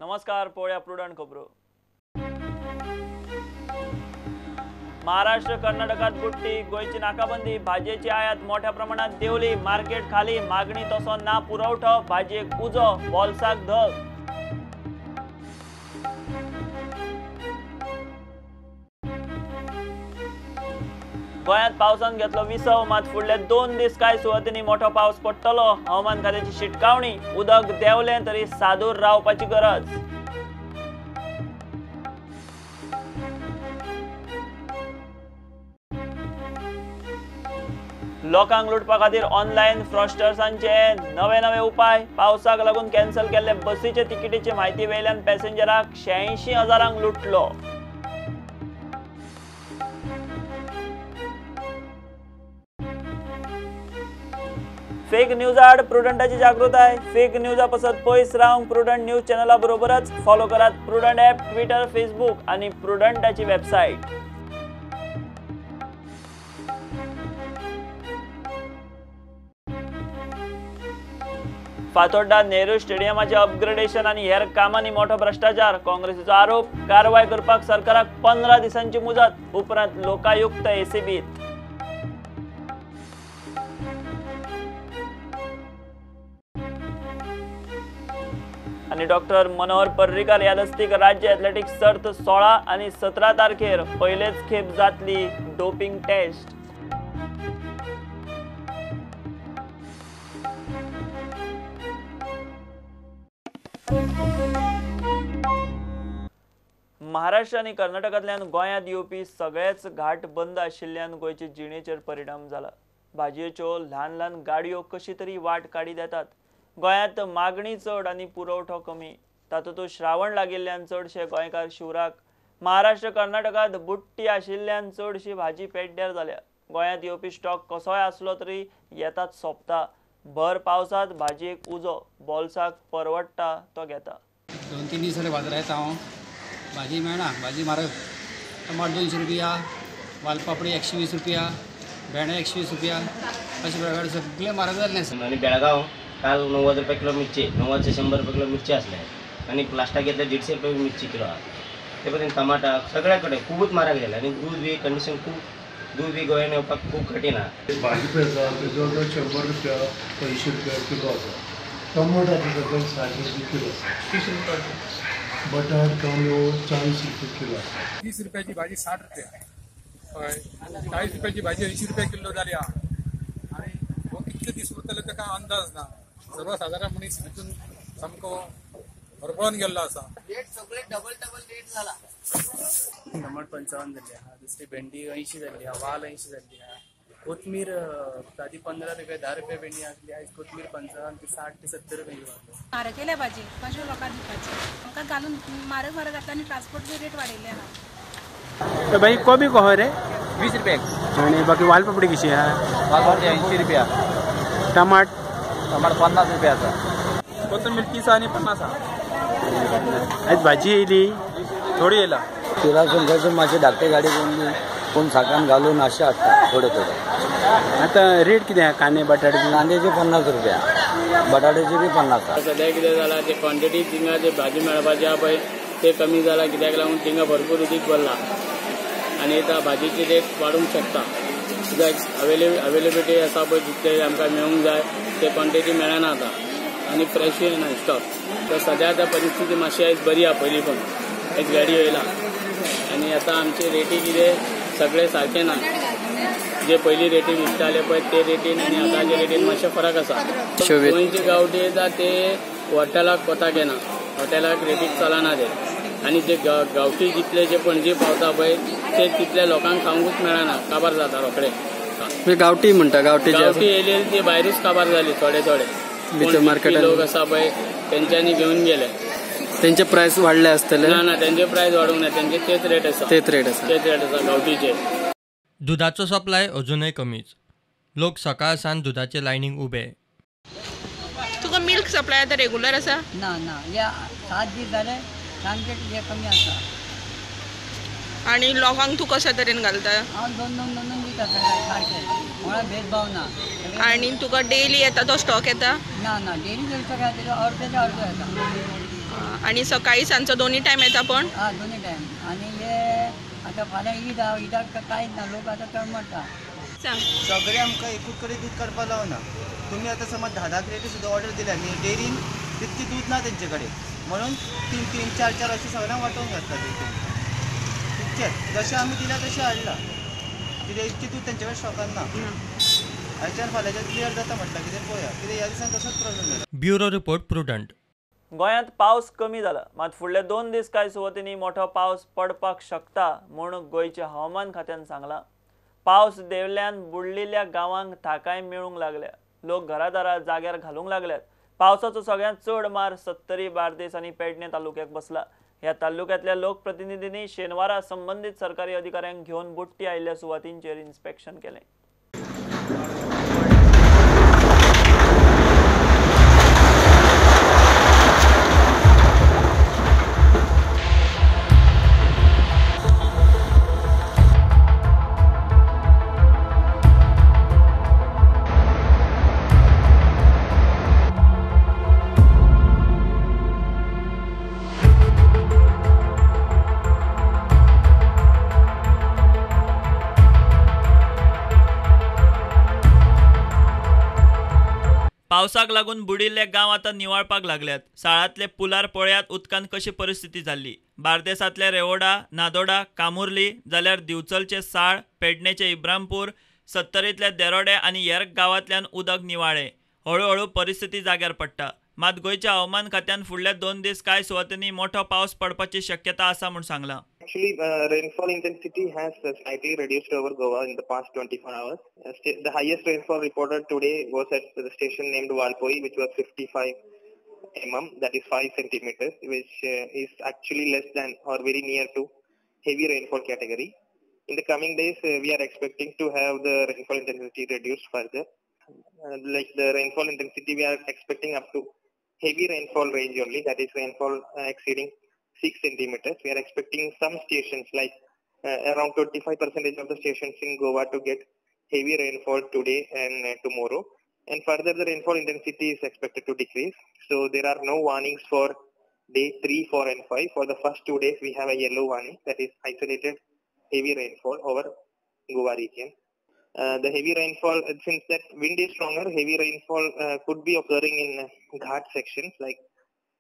नमस्कार, पळया प्रुडंट खबरो। महाराष्ट्र कर्नाटकात बुट्टी, गोयची नाकाबंदी, भाजयेची आयात मोठ्या प्रमाणात देवली, मार्केट खाली, मागणी तसो ना पुरवठो, भाजयेक उजो, बॉल्साक धग। गोंयांत पावसान घेतलो विसव, मात फुडले 2 दीस कांय सुवातींनी मोठो पावस पडटलो। हवामान खात्याची शिटकावणी, उदक देंवलें तरी सादूर रावपाची गरज। लोकांक लुटपा खातीर ऑनलायन फ्रॉस्टर्सांचे नवे उपाय। पावसाक लागून कॅन्सल केल्ले बसीचे तिकीटीची म्हायती वेल्यान पॅसेंजराक 86,000 लुटलो। फेक न्यूज आड प्रुडंटाची जागृताय। फेक न्यूजा पासत पयस रावंक प्रुडंट न्यूज चॅनला बरोबरच फॉलो करात प्रुडंट ॲप, ट्विटर, फेसबुक आणि प्रुडंटाची वेबसाईट। फातोड्डा नेहरू स्टेडियमाचे अपग्रेडेशन आणि हेर कामांनी मोठो भ्रष्टाचार, काँग्रेसीचो आरोप। कारवाय करपाक सरकाराक 15 दिसांची मुजत, उपरांत लोकायुक्त एसीबीत। आणि डॉक्टर मनोहर पर्रीकार यादस्तीक राज्य एथलेटिक्स सर्त 16 आणि 17 तारखेर पहिलेच खेप जातली डोपिंग टेस्ट। महाराष्ट्र आणि कर्नाटकांतल्यान गोंयांत येवपी सगळेच घाट बंद आशिल्ल्यान गोंयचे जिणेचेर परिणाम जाला। भाजयेच्यो ल्हान गाडयो कशी तरी वाट काडीत येतात। गोंयांत मागणी चड आणि पुरवठो कमी, तातूंत श्रावण लागिल्ल्यान चडशे गोंयकार शिवराक। महाराष्ट्र कर्नाटकांत बुट्टी आशिल्ल्यान चडशी भाजी पेड्ड्यार जाल्या। गोंयांत येवपी स्टॉक कसोय आसलो तरी येतात सोंपता। भर पावसात भाजयेक उजो, बॉल्साक परवडटा तो घेता। 2-3 दीस जाले बाजारांत येता हांव, भाजी मेळना, भाजी म्हारग। टमाट 200 रुपया, वालपापडी 120 रुपया, भेंडे 120 रुपया, अशे प्रकारे सगळे म्हारग जाल्ले आसा। आणि बेळगाव काल 90 रुपये किलो मिरची, 90 से 100 रुपये किलो मिरची असले आणि प्लास्टिक घेतले 150 रुपये मिरची किलो आहा। ते पर्यंत टमाटा सगळ्या कडेन खूबच म्हारग जाले आणि दूध बी कंडिशन दूध बी गोंयांत येवपाक खूब कठीण आहा। भाजी पेजा जवळ 100 रुपया 80 रुपया किलो आसा। टमाटाची सगळं 60 किलो आसा, 30 रुपया। बटाट कांदो 40 रुपये किलो आसा। 30 रुपयाची भाजी 60 रुपया, हय 40 रुपयाची भाजी 80 रुपया किलो जाली आहा। आणि हो कितले दीस उरतले ताका अंदाज ना। सर्वसाधारण मनीस हितून सामको हरपळून गेल्लो आसा। रेट सगळे डबल रेट जाला। टमाट 55 जाली आहा, दुसरी भेंडी 80 जाली आहा, वाल 80 जाली आहा। कोथमीर आधी 15 रुपये 10 रुपये भेंडी आसली, आज कोथमीर 55 ते 60 ते 70 रुपये जाली। म्हारग केल्या भाजी, कशें लोकांक दिवपाची, आमकां घालून म्हारग जाता आनी ट्रान्सपोर्टचे रेट वाडयले आहा। तो भाई कोबी कहो रे 20 रुपये आणि बाकी वालपापडी कशी आहे? वालपापडी 80 रुपया, टमाट 50 रुपया आसा, कोथमीर 30 आणि 50 आहा। आज भाजी येयली थोडी येयला, तिरासून घ्यायचं माझी धाकटे गाडी कोण साकान घालून असे हाडटा थोडे। आता रेट किती आहे कांदे बटाटे? कांद्याचे 50 रुपया, बटाट्याचे बी 50। सध्या कितें जाला ते क्वॉन्टिटी थिंगा जे भाजी मेळपाचे आहा पळय ते कमी जाला, कित्याक लागून थिंगा भरपूर उदीक भरला आनी आतां भाजीची रेट वाडूंक शकता। कित्याक अवेलेबिलिटी आसा पळय जितले आमकां मेळूंक जाय ते क्वॉन्टिटी मेळना आतां आनी फ्रेश येना स्टॉक। तर सध्या आतां परिस्थिती मातशी आयज बरी आहा, पयलीं पण आयज गाडी येयला आनी आतां आमची रेटी कितें सगळे सारखे ना। जे पयलीं रेटी विकताले पळय ते रेटीन आनी आतांचे रेटीन मातशे फरक आसा। गोंयचे गांवठी येता ते हॉटेलाक कोताक येना, हॉटेलाक रेटीक चलना ते आनी ते गांवठी जितले जे पणजे पावता पळय ते तितले लोकांक खावंकूच मेळना, काबार जाता रोखडे। गावठी म्हणटा, गावठी येयले ते भायरूच काबार जाली थोडे मार्केटान लोक आसा पळय तेंच्यांनी घेवन गेले। त्यांचे प्राइस वाढले असतले? ना त्यांचे प्राइस वाढूंक ना, त्यांचे तेच रेट आसा गांवठीचे। दुधाचो सप्लाय अजूनही कमीच, लोक सकाळ सांज दुधाचे लायनीक उबे। तुका मिल्क सप्लाय आता रेग्युलर आसा? ना या 7 दीस जाले सामके हे कमी आसा। आणि लोकांक तू कशा तरेन घालता? हांव दोन दीस आसा सारके, कोणा भेदभाव ना। आणि तुका डेली येता तो स्टॉक येता? ना डेली स्टॉक येता, अर्धेचा अर्धो येता। आणि सकाळी सांजचो दोन्ही टायम येता पण हां दोन्ही टायम आणि हे आता फाल्यां ईदाक कांयच ना लोक आतां तळमळटा सांग सगळे आमकां एकूच कडेन दूद काडपाक लावना तुमी आतां समज 10 क्रेटी सुद्दां ऑर्डर दिल्या न्ही डेरीन तितकी दूद ना तेंचे कडेन म्हणून 3-3, 4-4 अशें सगळ्यांक वांटून घातला तितकेंच जशें आमी दिल्या तशें हाडला कित्याक इतकी दूद तेंचे कडेन स्टॉकान ना आयच्यान फाल्यांच्यान क्लियर जाता म्हटल्यार कितें पळया कित्याक ह्या दिसान तसोच प्रॉब्लेम जाला. Bureau report prudent. गोंयांत पावस कमी जाला मात फुडले 2 दीस कांय सुवातींनी मोठो पावस पडपाक शकता म्हूण गोंयच्या हवामान खात्यान सांगलां. पावस देंवल्ल्यान बुडलेल्या गांवांक थाकाय मेळूंक लागल्या. लोक घरादारा जाग्यार घालूंक लागल्यात. पावसाचो सगळ्यांत चड मार सत्तरी, बार्देस आनी पेडणे तालुक्याक बसला. ह्या तालुक्यांतल्या लोकप्रतिनिधींनी शेनवारा संबंधीत सरकारी अधिकाऱ्यांक घेवन बुट्टी आयिल्ल्या सुवातींचेर इन्स्पेक्शन केलें. पावसाक लागून बुडिल्ले गांव आतां निवळपाक लागल्यात. साळांतले पुलार पळयात उदकान कशी परिस्थिती जाल्ली. बार्देसांतले रेवोडा, नादोडा, कामुर्ली जाल्यार दिवचलचे साळ, पेडणेचे इब्रामपूर, सत्तरींतले देरोडे आनी हेर गांवांतल्यान उदक निवाळें. हळूहळू परिस्थिती जाग्यार पडटा. मात गोंयच्या हवामान खात्यान फुडले 2 दीस कांय सुवातींनी मोठो पावस पडपाची शक्यता आसा म्हूण सांगलां. Actually, rainfall intensity has slightly reduced over Goa in the past 24 hours. The highest rainfall reported today was at the station named Valpoi, which was 55 mm, that is 5 centimeters, which is actually less than or very near to heavy rainfall category. In the coming days, we are expecting to have the rainfall intensity reduced further. Like the rainfall intensity, we are expecting up to heavy rainfall range only, that is rainfall exceeding 6 centimeters. We are expecting some stations like around 25% of the stations in Goa to get heavy rainfall today and tomorrow. And further the rainfall intensity is expected to decrease. So there are no warnings for day 3, 4 and 5. For the first 2 days we have a yellow warning, that is isolated heavy rainfall over Goa region. The heavy rainfall, since that wind is stronger, heavy rainfall could be occurring in Ghat sections like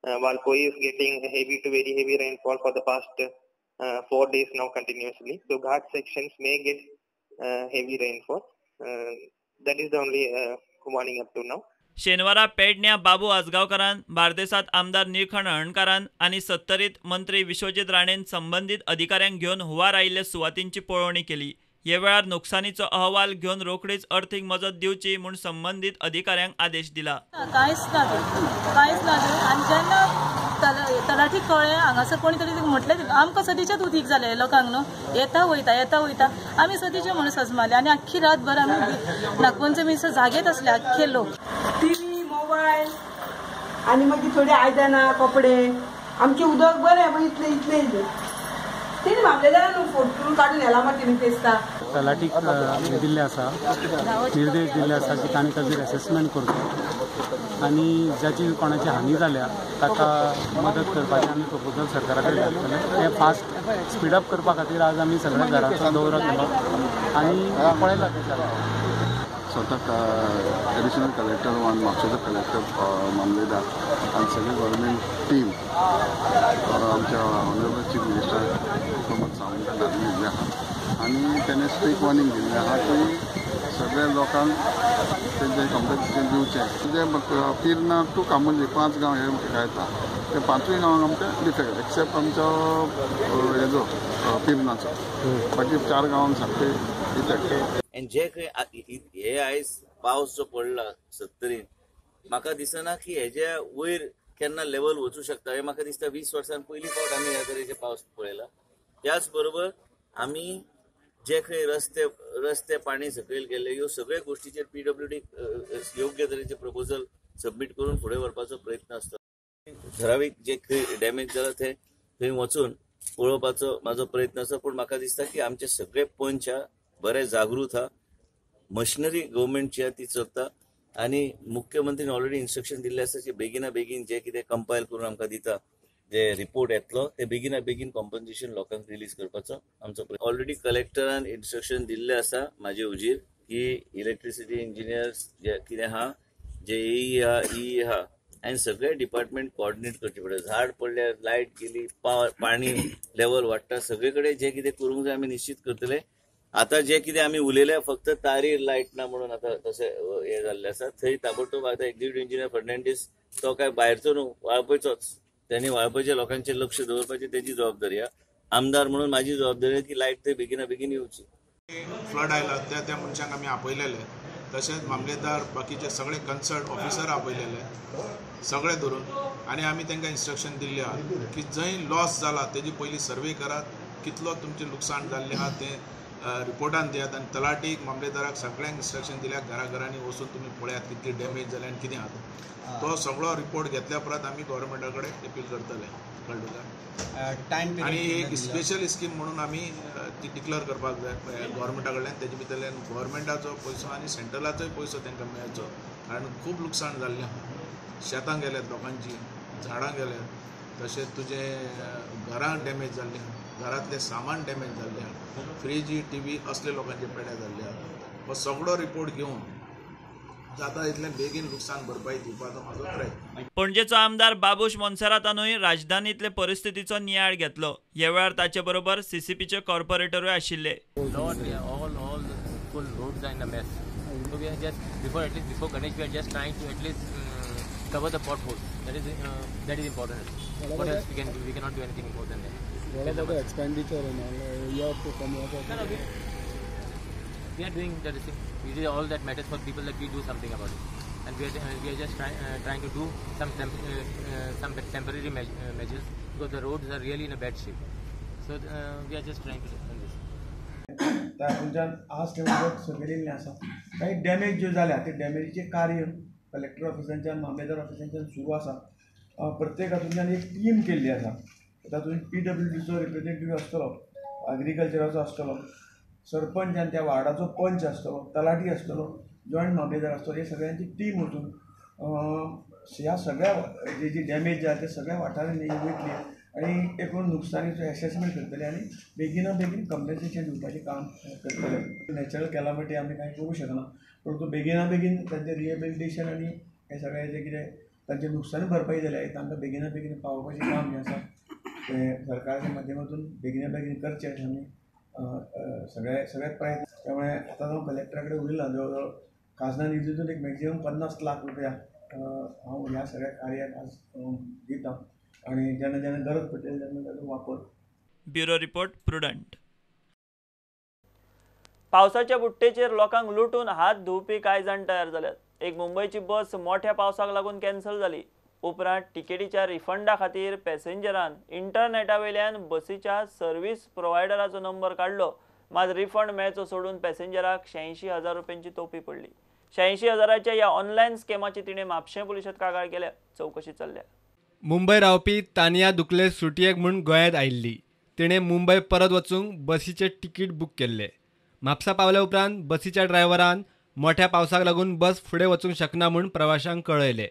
Valpoi is getting heavy to very heavy rainfall for the past 4 days now continuously. So Ghat sections may get heavy rainfall. That is the only warning up to now. शेनवारा पेडण्या बाबू आजगावकारान, बार्देसात आमदार निळखंड हळणकारान आनी सत्तरीत मंत्री विश्वजीत राणेन संबंधीत अधिकाऱ्यांक घेवन हुंवार आयिल्ल्या सुवातींची पळोवणी केली. ह्या वेळार नुकसानीचो अहवाल घेवन रोखडीच अर्थीक मजत दिवची म्हूण संबंधीत अधिकाऱ्यांक आदेश दिला. कांयच ना आनी जेन्ना तलाठी कळ्ळें हांगासर कोणी तरी म्हटलें आमकां सदीचेंच उदीक जालें लोकांक न्हू येता वयता आमी सदीचे म्हणून सजमाले आनी आख्खी रातभर आमी नागपंचमीचो जागेत आसले आख्खे लोक. टीव्ही, मोबायल आनी मागीर थोडी आयदनां, कपडे आमचें उदक बरें इतलें तेणी मागले जाल्यार न्हू फोटो काडून येला मागीर तेणी पेस्ता. तलाटीक दिल्ले आसा निर्देश दिल्ले आसा की तांणी ताजेर असेसमेंट करचो आनी जाची कोणाची हानी जाल्या ताका मदत करपाचें आमी प्रपोजल सरकारा कडेन घातले. तें फास्ट स्पीडअप करपा खातीर आज आमी सगळ्या घराचो दौरो केलो आनी पळयला तें स्वतः एडिशनल कलेक्टर वन म्हापशेचो कलेक्टर मामलेदार आनी सगळी गव्हर्मेंट टीम आमच्या honourable chief minister Pramod Sawant हांणी दिल्ले आहा आनी तेणें स्ट्रीक वॉर्निंग दिल्लें आहा की सगळ्या लोकांक तेंचें कॉम्पेन्सेशन दिवचें. जे पिर्ना टू कामुर्ली 5 गांव हे म्हाका येता ते 5 गांवांक आमकां डिफेक्ट एक्सेप्ट आमचो हेजो पिर्नाचो बाकी 4 गांवांक सारके डिफेक्ट. जे हे आयज पावस जो पडला सत्तरीन म्हाका दिसना की हेज्या वयर केन्ना लेवल वचूं शकता. हे म्हाका दिसता 20 वर्सां पयलीं फावट आमी ह्या तरेचे पावस पळयला. त्याच बरोबर आमी जे खंय रस्ते पाणी सकयल गेले ह्यो सगळ्या गोष्टीचेर PWD योग्य तरेचे प्रपोजल सबमीट करून फुडें व्हरपाचो प्रयत्न आसता. ठरावीक जे खंय डॅमेज जाला ते थंय वचून पळोवपाचो म्हाजो प्रयत्न आसा. पूण म्हाका दिसता की आमचे सगळे पंच बरे जागृत हा. मशिनरी गव्हर्मेंटची ती चलता आनी मुख्यमंत्रीन ऑलरेडी इन्स्ट्रक्शन दिल्ले आसा की बेगिना बेगीन जे कितें कंपायल करून आमकां दिता जे रिपोर्ट येतलो ते बेगिना बेगीन कॉम्पन्सेशन लोकांक रिलीज करपाचो आमचो ऑलरेडी कलेक्टरान इन्स्ट्रक्शन दिल्ले आसा म्हाजे हुजीर की इलेक्ट्रिसिटी इंजिनियर्स जे कितें आहा जे ई आहा आनी सगळे डिपार्टमेंट कोऑर्डिनेट करचे पडटा झाड पडल्यार लायट गेली पाणी लेवल वाडटा सगळे कडेन जे कितें करूंक जाय आमी निश्चित करतले आता जे कितें आमी उलयले फक्त तारीर लायट ना म्हणून आता तशें हे जाल्लें आसा थंय ताबडतोब आता एक्झिक्युटिव्ह इंजिनियर फर्नांडीस तो काय भायरचो न्हू वाळपयचोच त्यांनी वाळपयच्या लोकांचेर लक्ष दवरपाची तेजी जबाबदारी आहा आमदार म्हणून माझी जबाबदारी की लायट थंय बेगिना बेगीन येवची फ्लड आयला त्या मनशांक आमी आपयलेले तशेंच मामलेदार बाकीचे सगळे कन्सर्न ऑफिसर आपयलेले सगळे धरून आनी आमी तांकां इन्स्ट्रक्शन दिल्ले आहा की जंय लॉस जाला तेजी पयली सर्वे करात कितलो तुमचें लुकसाण जाल्लें आहा तें रिपोर्टान दियात आनी तलाटीक मामलेदाराक सगळ्यांक इन्स्ट्रक्शन दिल्या घराघरांनी वचून तुमी पळयात कितली डॅमेज जालें आनी कितें आहा तो सगळो रिपोर्ट घेतल्या परत आमी गव्हर्मेंटा कडेन अपील करतले कळ्ळें आनी एक स्पेशल स्कीम म्हणून आमी ती डिक्लेअर करपाक जाय गव्हर्मेंटा कडल्यान तेजे भितरल्यान गव्हर्मेंटाचो पयसो आनी सेंट्रलाचोय पयसो तांकां मेळचो कारण खूब लुकसाण जाल्लें शेतां गेल्यात लोकांची झाडां गेल्यात तशेंच तुजे घरां डॅमेज जाल्लीं घरांतलें सामान डॅमेज जाल्लें फ्रीज टीव्ही असले लोकांचे पेड्या जाल्ले हो सगळो रिपोर्ट घेवन जाता इतलें बेगीन लुकसाण भरपाई दिवपाचो म्हाजो प्रयत्न पणजेचो आमदार बाबूश मोन्सेरातानूय राजधानींतले परिस्थितीचो नियाळ घेतलो ह्या वेळार ताचे बरोबर सीसीपीचे कॉर्पोरेटरूय आशिल्ले before Ganesh we are just trying to at least cover the potholes that is important. What else we can do? We cannot do anything more than that. What about the expenditure and all? You have to come out of it. We are doing that thing. Usually all that matters for people that we do something about it. And we are just trying to do some temporary measures because the roads are really in a bad shape. So we are just trying to do this. त्याच्यान आज ते उदक सकयलेल्लें आसा काही damage ज्यो जाल्या ते डॅमेजीचें कार्य कलेक्टर ऑफिसांच्यान मामलेदार ऑफिसांच्यान सुरू आसा प्रत्येक हातूंतल्यान एक टीम केल्ली आसा तातूंत PWDचो रिप्रेझेंटेटीव आसतलो एग्रीकल्चराचो आसतलो सरपंच आनी त्या वार्डाचो पंच आसतलो तलाटी आसतलो जॉयंट मामलेदार आसतलो हे सगळ्यांची टीम वचून ह्या सगळ्या जी डॅमेज जाता ते सगळ्या वाठारांनी वयतली आनी एकूण नुकसानीचो एसेसमेंट करतले आनी बेगिना बेगीन कंपेन्सेशन दिवपाचें काम करतले नॅचरल कॅलामिटी आमी कांय करूं शकना परंतु बेगिना बेगीन तांचें रिहेबिलिटेशन आनी हे सगळें जें कितें तांचें नुकसाण भरपाई जाल्या तांकां बेगिना बेगीन पावोवपाचें काम जें आसा तें सरकाराच्या माध्यमांतून बेगिना बेगीन करचें अशें आमी सगळ्यात प्रयत्न त्यामुळे आतां हांव कलेक्टरा कडेन उलयलां जवळ जवळ खाजना निधीतून एक मॅक्झिमम 50 लाख रुपया हांव ह्या सगळ्या कार्याक आज दितां आणि जेन्ना जेन्ना गरज पडटली तेन्ना ताचो वापर. Bureau report prudent. पावसाच्या बुट्टेचेर लोकांक लुटून हात धुवपी कांय जाण तयार जाल्यात एक मुंबयची बस मोठ्या पावसाक लागून कॅन्सल जाली उपरांत तिकेटीच्या रिफंडा खातीर पॅसेंजरान इंटरनेटा वयल्यान बसीच्या सर्व्हिस प्रोवायडराचो नंबर काडलो मात रिफंड मेळचो सोडून पॅसेंजराक 86,000 रुपयांची तोपी पडली 86,000च्या ह्या ऑनलायन स्कॅमाची तिणें म्हापशें पुलिसांत कागाळ केल्या चवकशी चल्ल्या. मुंबय रावपी तानिया दुकले सुटयेक म्हूण गोंयांत आयिल्ली तिणें मुंबय परत वचूंक बसीचें तिकीट बूक केल्लें म्हापसा पावल्या उपरांत बसीच्या ड्रायव्हरान मोठ्या पावसाक लागून बस फुडें वचूंक शकना म्हूण प्रवाशांक कळयलें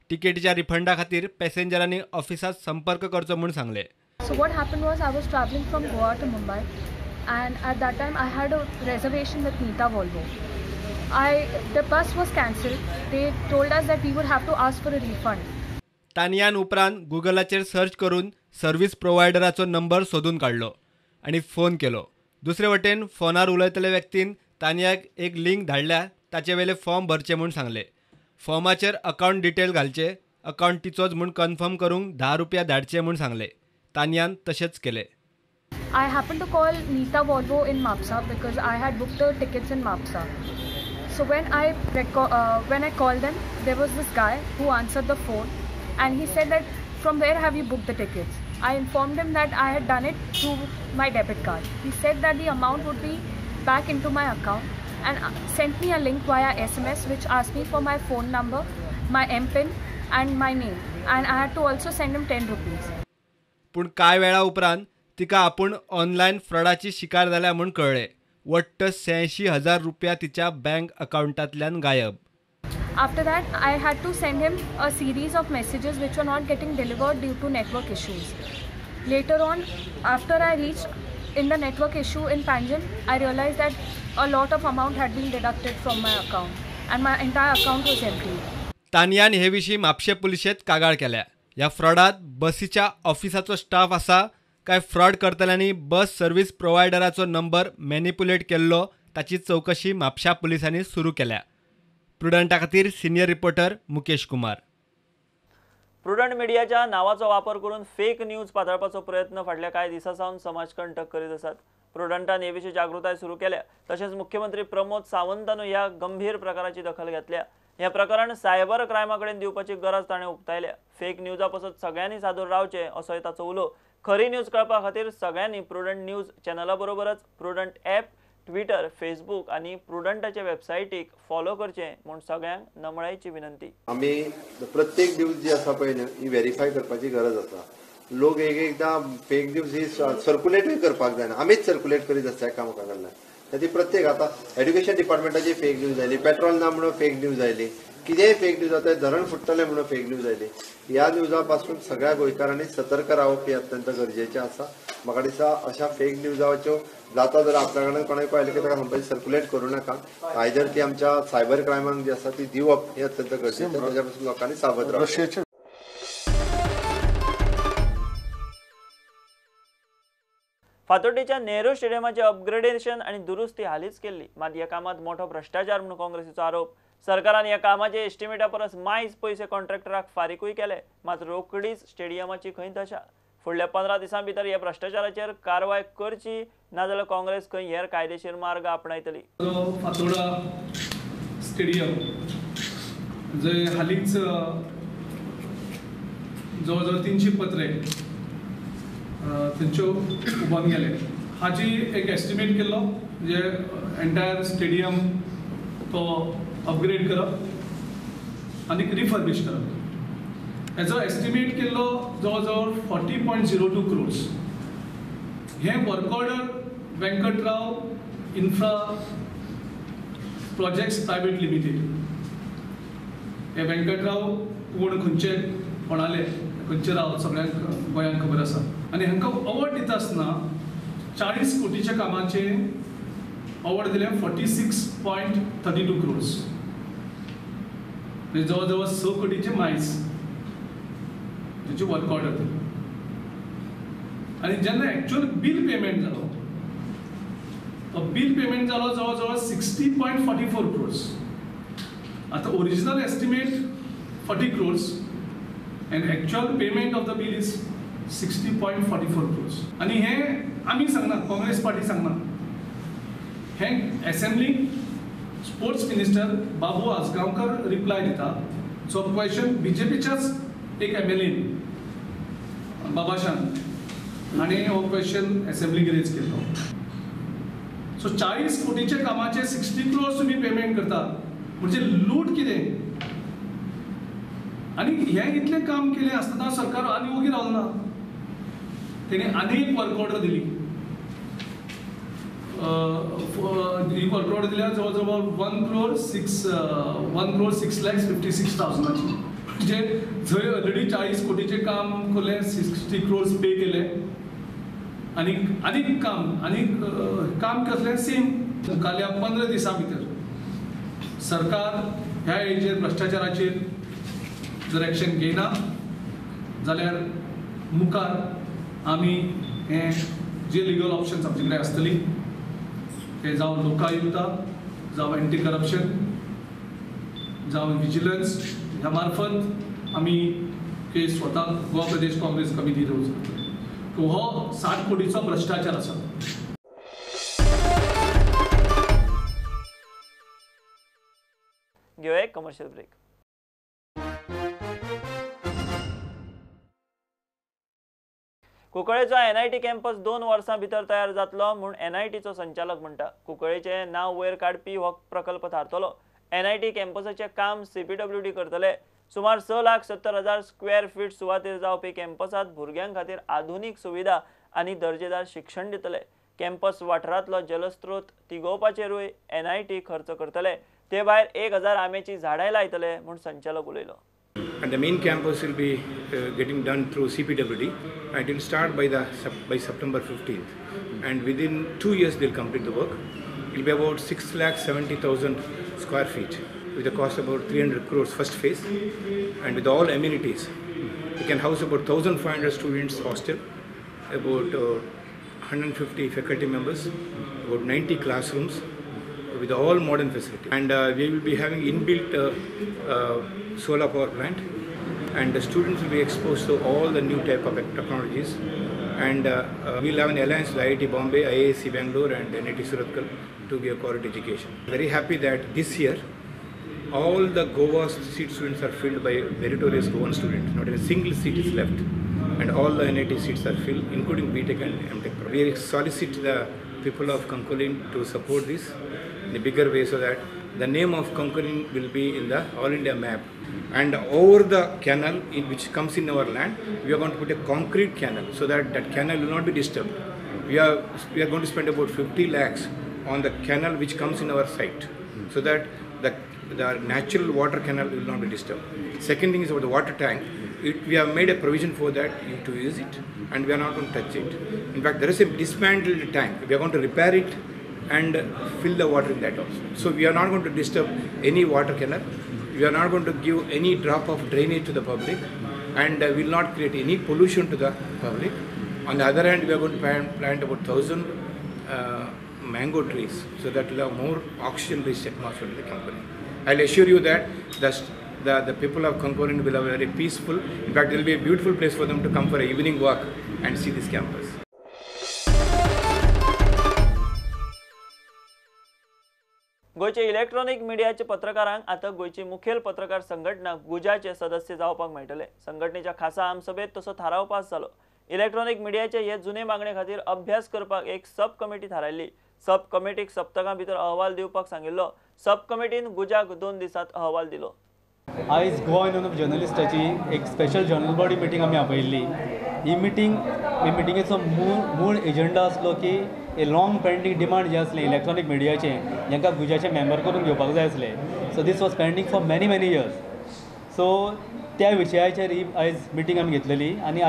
तिकेटीच्या रिफंडा खातीर पॅसेंजरांनी ऑफिसांत संपर्क करचो म्हूण सांगलें. So what happened was I was traveling from Goa to Mumbai and at that time I had a reservation with Nita Volvo. The bus was cancelled. They told us that we would have to ask for a refund. तानियान उपरांत गुगलाचेर search करून service प्रोवायडराचो number सोदून काडलो आनी phone केलो. दुसरे वटेन फोनार उलयतले व्यक्तीन तानियाक एक लिंक धाडल्या ताचे वेले फॉर्म भरचे म्हूण सांगलें. फॉर्माचेर अकावंट डिटेल घालचे अकावंट तिचोच म्हूण कन्फर्म करूंक 10 रुपया धाडचे म्हूण सांगलें. तानियान तशेंच केलें. I happened to call Nita Volvo in Mapsa because I had booked the tickets in Mapsa. So when I called them, there was this guy who answered the phone and he said that from where have you booked the tickets? I informed him that I had done it through my debit card. He said that the amount would be back into my account and sent me a link via SMS which asked me for my phone number, my MPIN and my name and I had to also send him 10 rupees. पूण कांय वेळा उपरांत तिका आपूण online फ्रॉडाची शिकार जाल्या म्हूण कळ्ळें. वट्ट 86,000 रुपया तिच्या बँक अकावंटांतल्यान गायब. After that, I had to send him a series of messages which were not getting delivered due to network issues. Later on, after I reached in the network issue in Panjim, I realized that a lot of amount had been deducted from my account and my entire account was empty. तानियान हे विशीं म्हापशे पुलिशेंत कागाळ केल्या. ह्या फ्रॉडात बसीच्या ऑफिसाचो staff आसा काय fraud करतल्यांनी bus service प्रोवायडराचो नंबर मॅनिपुलेट केल्लो ताची चवकशी म्हापशा पुलिसांनी सुरू केल्या. प्रुडंटा खातीर senior reporter Mukesh Kumar. Prudent मिडियाच्या नावाचो वापर करून फेक न्यूज पातळपाचो प्रयत्न फाटल्या कांय दिसां सावन समाजकंटक करीत आसात. प्रुडंटान हे विशीं जागृताय सुरू केल्या. तशेंच मुख्यमंत्री प्रमोद सावंतान ह्या गंभीर प्रकाराची दखल घेतल्या. हे प्रकरण सायबर क्रायमा कडेन दिवपाची गरज ताणें उक्तायल्या. फेक न्यूजा पासून सगळ्यांनी सादूर रावचें असोय ताचो उलो. खरी न्यूज कळपा खातीर सगळ्यांनी प्रुडंट न्यूज चॅनला बरोबरच प्रुडंट ॲप, ट्विटर, फेसबुक आणि प्रुडंटाच्या वेबसायटीक फॉलो करचें म्हूण सगळ्यांक नमळायची विनंती. आमी प्रत्येक न्यूज जी आसा पळय ही व्हेरीफाय करपाची गरज आसा. लोक एकदां फेक न्यूज ही सर्क्युलेटूय करपाक जायना. आमीच सर्क्युलेट करीत आसता एका म्हाका कडल्यान. ती प्रत्येक आतां एड्युकेशन डिपार्टमेंटाची फेक न्यूज आयली, पेट्रोल ना म्हणून फेक न्यूज आयली, कितेंय फेक न्यूज जाता धरण फुट्टलें म्हणून फेक न्यूज आयली. ह्या न्यूजा पासून सगळ्या गोंयकारांनी सतर्क रावप ही अत्यंत गरजेचें आसा. म्हाका दिसता अशा फेक न्यूजाच्यो जाता जर आपल्या कडल्यान कोणाक कळलें की ताका कंपनी सर्क्युलेट करूं नाका. आयदर ती आमच्या सायबर क्रायमांक जी आसा ती दिवप हें अत्यंत गरजेचें. ताच्या पासून लोकांनी सावध रावप. फातोड्डेच्या नेहरू स्टेडियमाचे अपग्रेडेशन आणि दुरुस्ती हालींच केल्ली. मात ह्या कामात मोठो भ्रष्टाचार म्हणून काँग्रेसीचो आरोप. सरकारान ह्या कामाचे एस्टिमेटा परस मायज पयशे कॉन्ट्रॅक्टराक फारीकूय केले. मात रोखडीच स्टेडियमाची खंय दशा. फुडल्या 15 दिसां भितर ह्या भ्रष्टाचाराचेर कारवाय करची नाजाल्यार काँग्रेस खंय हेर कायदेशीर मार्ग आपणायतली. फातोडा स्टेडियम जंय हालींच जवळजवळ 300 पत्रे थंच्यो उबोवन गेले. हाची एक एस्टिमेट केल्लो जे एंटायर स्टेडियम तो अपग्रेड करप आनी रिफर्बिश करप. हेचो एस्टिमेट केल्लो जवळजवळ 40.02 crores. हे work order Venkatrao infra projects private limited. हे वेंकटराव कोण खंयचे कोणाले खंयचे राव सगळ्यांक गोंयांक खबर आसा. आनी हांकां अवॉर्ड दिता आसतना 40 कोटीच्या कामाचे अवॉर्ड दिले 46.32 crores. म्हणजे जवळजवळ 6 कोटीचे मायज ताची वर्क ऑर्डर दिली. आनी जेन्ना एक्च्युअल बील पेमेंट जालो तो बील पेमेंट जालो जवळजवळ 60.44 crores. आतां original estimate 40 crores and actual payment of the bill is 60.44 crores. आणि हे आमी सांगना, काँग्रेस पार्टी सांगना. हे असेंब्ली स्पोर्ट्स मिनिस्टर बाबू आसगांवकर रिप्लाय दिता. सो क्वेश्चन बीजेपीच्याच एक MLA बाबाशान हाणें हो क्वेश्चन असेंब्लीक रेज केल्लो. सो 40 कोटीचे कामाचे 60 crores तुमी पेमेंट करता म्हणजे लूट कितें. आनी हे इतलें काम केलें आसतना सरकार आनी ओगी रावलो ना. तेणी आनी एक वर्क ऑर्डर दिली. ही वर्क ऑर्डर दिल्यार जवळजवळ 1,06,56,000 म्हणजे जंय ऑलरेडी 40 कोटीचें काम केलें 60 crores पे केले आनीक काम कसलें सेम. मुखाल्या 15 दिसां भितर सरकार ह्या हेजेर भ्रष्टाचाराचेर जर एक्शन घेयना जाल्यार मुखार आमी हे जे लिगल ऑप्शन्स आमचे कडेन आसतली ते जावं लोकायुक्ता, जावं एंटी करप्शन, जावं विजिलन्स ह्या मार्फत आमी केस स्वता गोवा प्रदेश काँग्रेस कमिटी दवरतली. हो 60 कोटीचो भ्रष्टाचार आसा. घेवया एक कमर्शियल ब्रेक. कुंकळ्ळेचो NIT कॅम्पस 2 वर्सां भितर तयार जातलो म्हूण NITचो संचालक म्हणटा. कुंकळ्ळेचें नांव वयर काडपी हो प्रकल्प थारतलो. NIT कॅम्पसाचें काम CPWD करतले. सुमार 6,70,000 स्क्वेअर फीट सुवातेर जावपी कॅम्पसांत भुरग्यां खातीर आधुनीक सुविधा आनी दर्जेदार शिक्षण दितले. कॅम्पस वाठारांतलो जलस्रोत तिगोवपाचेरूय NIT खर्च करतले. ते भायर 1000 आंब्याची झाडांय लायतले म्हूण संचालक उलयलो. And the main campus will be getting done through CPWD. It will start by September 15th, and within 2 years they'll complete the work. It will be about 6,70,000 square feet, with a cost about 300 crores first phase, and with all amenities. It can house about 1,500 students hostel, about 150 faculty members, about 90 classrooms, with all modern facilities. And we will be having inbuilt solar power plant, and the students will be exposed to all the new type of technologies. And we'll have an alliance with IIT Bombay, IISc Bangalore, and NIT Surathkal to give quality education. Very happy that this year all the Goa seat students are filled by meritorious Goan students. Not even a single seat is left, and all the NIT seats are filled, including BTech and MTech. We solicit the people of Konkolin to support this in a bigger way, so that the name of Konkolin will be in the All India map. And over the canal which comes in our land, we are going to put a concrete canal, so that that canal will not be disturbed. We are going to spend about 50 lakhs on the canal which comes in our site, so that the natural water canal will not be disturbed. Second thing is about the water tank. We have made a provision for that to use it, and we are not going to touch it. In fact, there is a dismantled tank. We are going to repair it and fill the water in that also. So we are not going to disturb any water canal. We are not going to give any drop of drainage to the public, and will not create any pollution to the public. On the other hand, we are going to plant about 1,000 mango trees, so that will have more oxygen-rich atmosphere in the company. I'll assure you that the people of Konkolin will have a very peaceful. In fact, it will be a beautiful place for them to come for an evening walk and see this campus. गोयचे electronic मिडियाचे पत्रकारांक आता गोयची मुखेल पत्रकार संघटना गुजाचे सदस्य जावपाक मेळटले. संघटनेच्या खासा आमसभेत तसो थाराव पास जालो. इलेक्ट्रॉनिक मिडियाचे हे जुने मागणे खातीर अभ्यास करपाक एक सब कमिटी थारायल्ली. सब कमिटीक सप्तकां भितर अहवाल दिवपाक सांगिल्लो. सब कमिटीन गुजाक 2 दिसांत अहवाल दिलो. आयज गोवा युनियन ऑफ जर्नलिस्टाची एक स्पेशल जर्नल बॉडी मिटींग आमी आपयल्ली. ही मिटिंगेचो मूळ एजेंडा आसलो की ए लॉंग पेंडींग डिमांड जे आसले इलेक्ट्रॉनिक मिडियाचे, जांकां गुजाचे मेंबर करून घेवपाक जाय आसले. So this was pending for many years. So त्या विशयाचेर ही आयज मिटींग आमी घेतलेली, आनी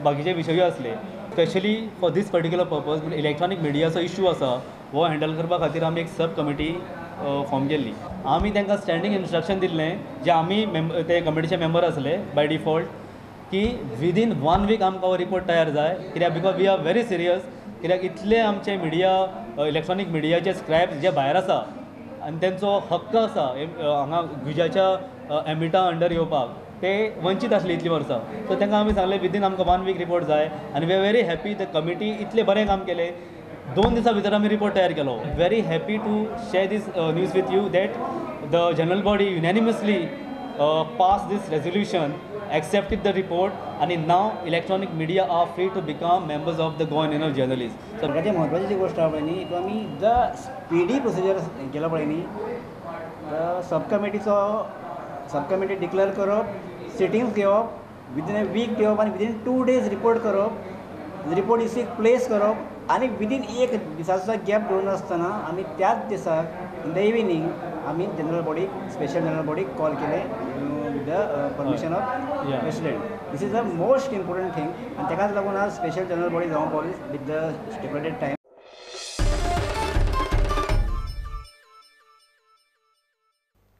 बाकीचे विशयूय आसले. Specially for this particular purpose म्हणजे इलेक्ट्रॉनिक मिडियाचो इशू आसा हो हँडल करपा खातीर आमी एक सब कमिटी फॉर्म केल्ली. आमी तांकां स्टँडींग इन्स्ट्रक्शन दिल्लें, जे आमी ते कमिटीचे मेंबर आसले बाय डिफॉल्ट, की विदीन 1 वीक आमकां हो रिपोर्ट तयार जाय. कित्याक because we are very serious. कित्याक इतले आमचे मिडिया इलेक्ट्रॉनिक मिडियाचे स्क्रायब्स जे भायर आसा आनी तेंचो हक्क आसा हांगा गुजाच्या एमिटा अंडर येवपाक, ते वंचीत आसले इतलीं वर्सां. सो तांकां आमी सांगलें विदीन आमकां 1 वीक रिपोर्ट जाय. आनी we are very happy the committee इतलें बरें काम केलें. 2 दिसां भितर आमी रिपोर्ट तयार केलो. Very happy to share this news with you that the general body unanimously pass this resolution, accepted the report, and now electronic media are free to become members of the Goa Union of Journalists. सरकारची महत्वाची जी गोष्ट आहे न्ही, तो आमी ज speedy procedure केला पळय न्ही, सब कमिटी डिक्लेअर करप, सिटिंग्स घेवप, विदीन अ वीक घेवप, आनी विदीन 2 days रिपोर्ट करप, रिपोर्ट इश्यू प्लेस करप, आनी विदीन 1 दिसाचो गॅप दवरून आसतना आमी त्याच दिसाक इन द इव्हिनिंग आमी स्पेशल जनरल बॉडी कॉल केले with the permission of president. This is the most important thing, and तेकाच लागून आज स्पेशल जनरल बॉडी जावंक पावली with the stipulated time.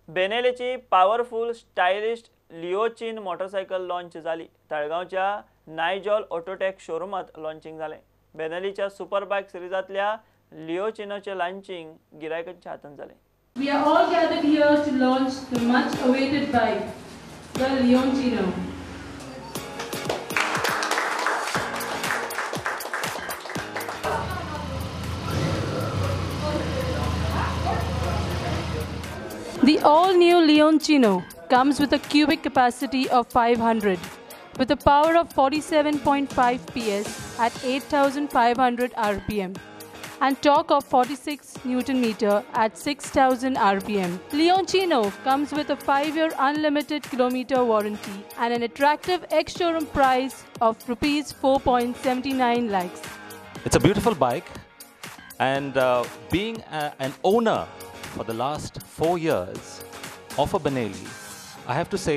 बेनेलीची powerful stylish Leoncino motorcycle launch जाली. तळगावच्या नायजॉल ऑटोटेक शोरूमात लॉन्चिंग जालें. बेनेलीच्या सुपर बायक सिरीजांतल्या लिओचिनोचे लॉन्चिंग गिरायकांच्या हातांत जालें. We are all gathered here to launch the much awaited bike, the Leoncino. The all-new Leoncino comes with a cubic capacity of 500, with a power of 47.5 PS at 8,500 RPM. And torque of 46 Nm at 6,000 RPM. Leoncino comes with a 5-year unlimited kilometer warranty and an attractive ex-showroom price of Rs 4.79 lakhs. It's a beautiful bike, and being an owner for the last 4 years of a Benelli, I have to say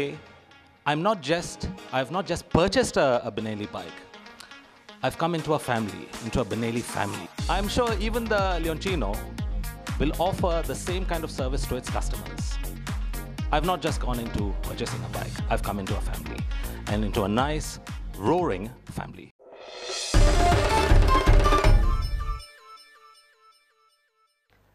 I have not just purchased a Benelli bike. I've come into a family, into a Benelli family. I'm sure even the Leoncino will offer the same kind of service to its customers. I've not just gone into purchasing a bike. I've come into a family and into a nice, roaring family.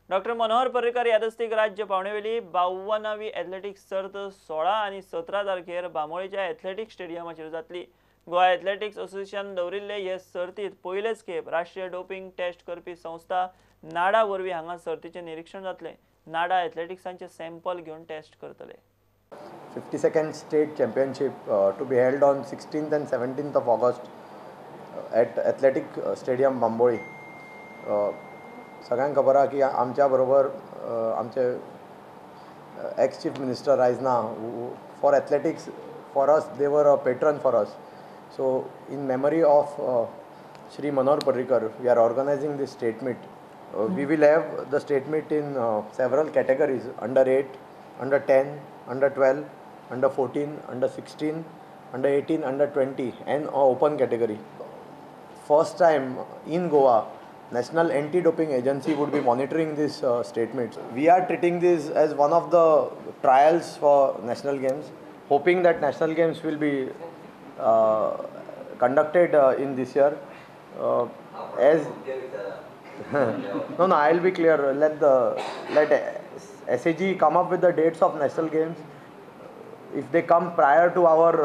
Doctor Manohar Parrikar यादस्तीक राज्य पावणेवेली 52वी athletics सर्त 16 आणि 17 तारखेर बांबोळेच्या athletics स्टेडियमाचेर जातली. Goa athletics association दवरिल्ले हे सर्तीत पयलेच खेप राष्ट्रीय डोपिंग टेस्ट करपी संस्था नाडा वरवीं हांगा सर्तीचें निरीक्षण जातलें. नाडा एथलेटिक्सांचे सॅम्पल घेवन टेस्ट करतले. 52nd state championship to be held on 16th and 17th of August at Athletic Stadium Bamboli. सगळ्यांक खबर आहा की आमच्या बरोबर आमचे एक्स चीफ मिनिस्टर आयज ना. For athletics for us they were a patron for us. So in memory of Shri Manohar Parrikar we are organising this state meet. We will have the state meet in several categories under 8, under 10, under 12, under 14, under 16, under 18, under 20 and open category. First time in Goa, National Anti-Doping Agency would be monitoring this state meets. We are treating this as one of the trials for National Games, hoping that National Games will be conducted in this year. As no, I'll be clear. Let SAG come up with the dates of National Games. If they come prior to our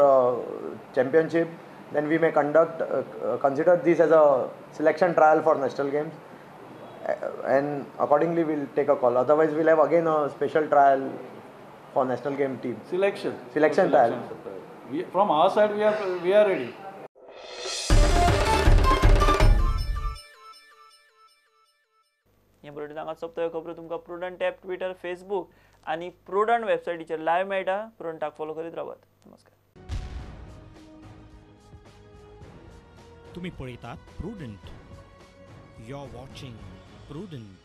championship, then we may consider this as a selection trial for National Games, and accordingly we'll take a call. Otherwise, we'll have again a special trial for National Game team. Selection trial. From our side, we are ready. हे बरोबर सांगात सोंपता खबरो तुमकां Prudent app, Twitter, Facebook आणि Prudent वेबसायटीचेर live मेळटा. प्रुडंटाक फॉलो करीत रावात. नमस्कार. तुम्ही पळयतात Prudent. You are watching prudent.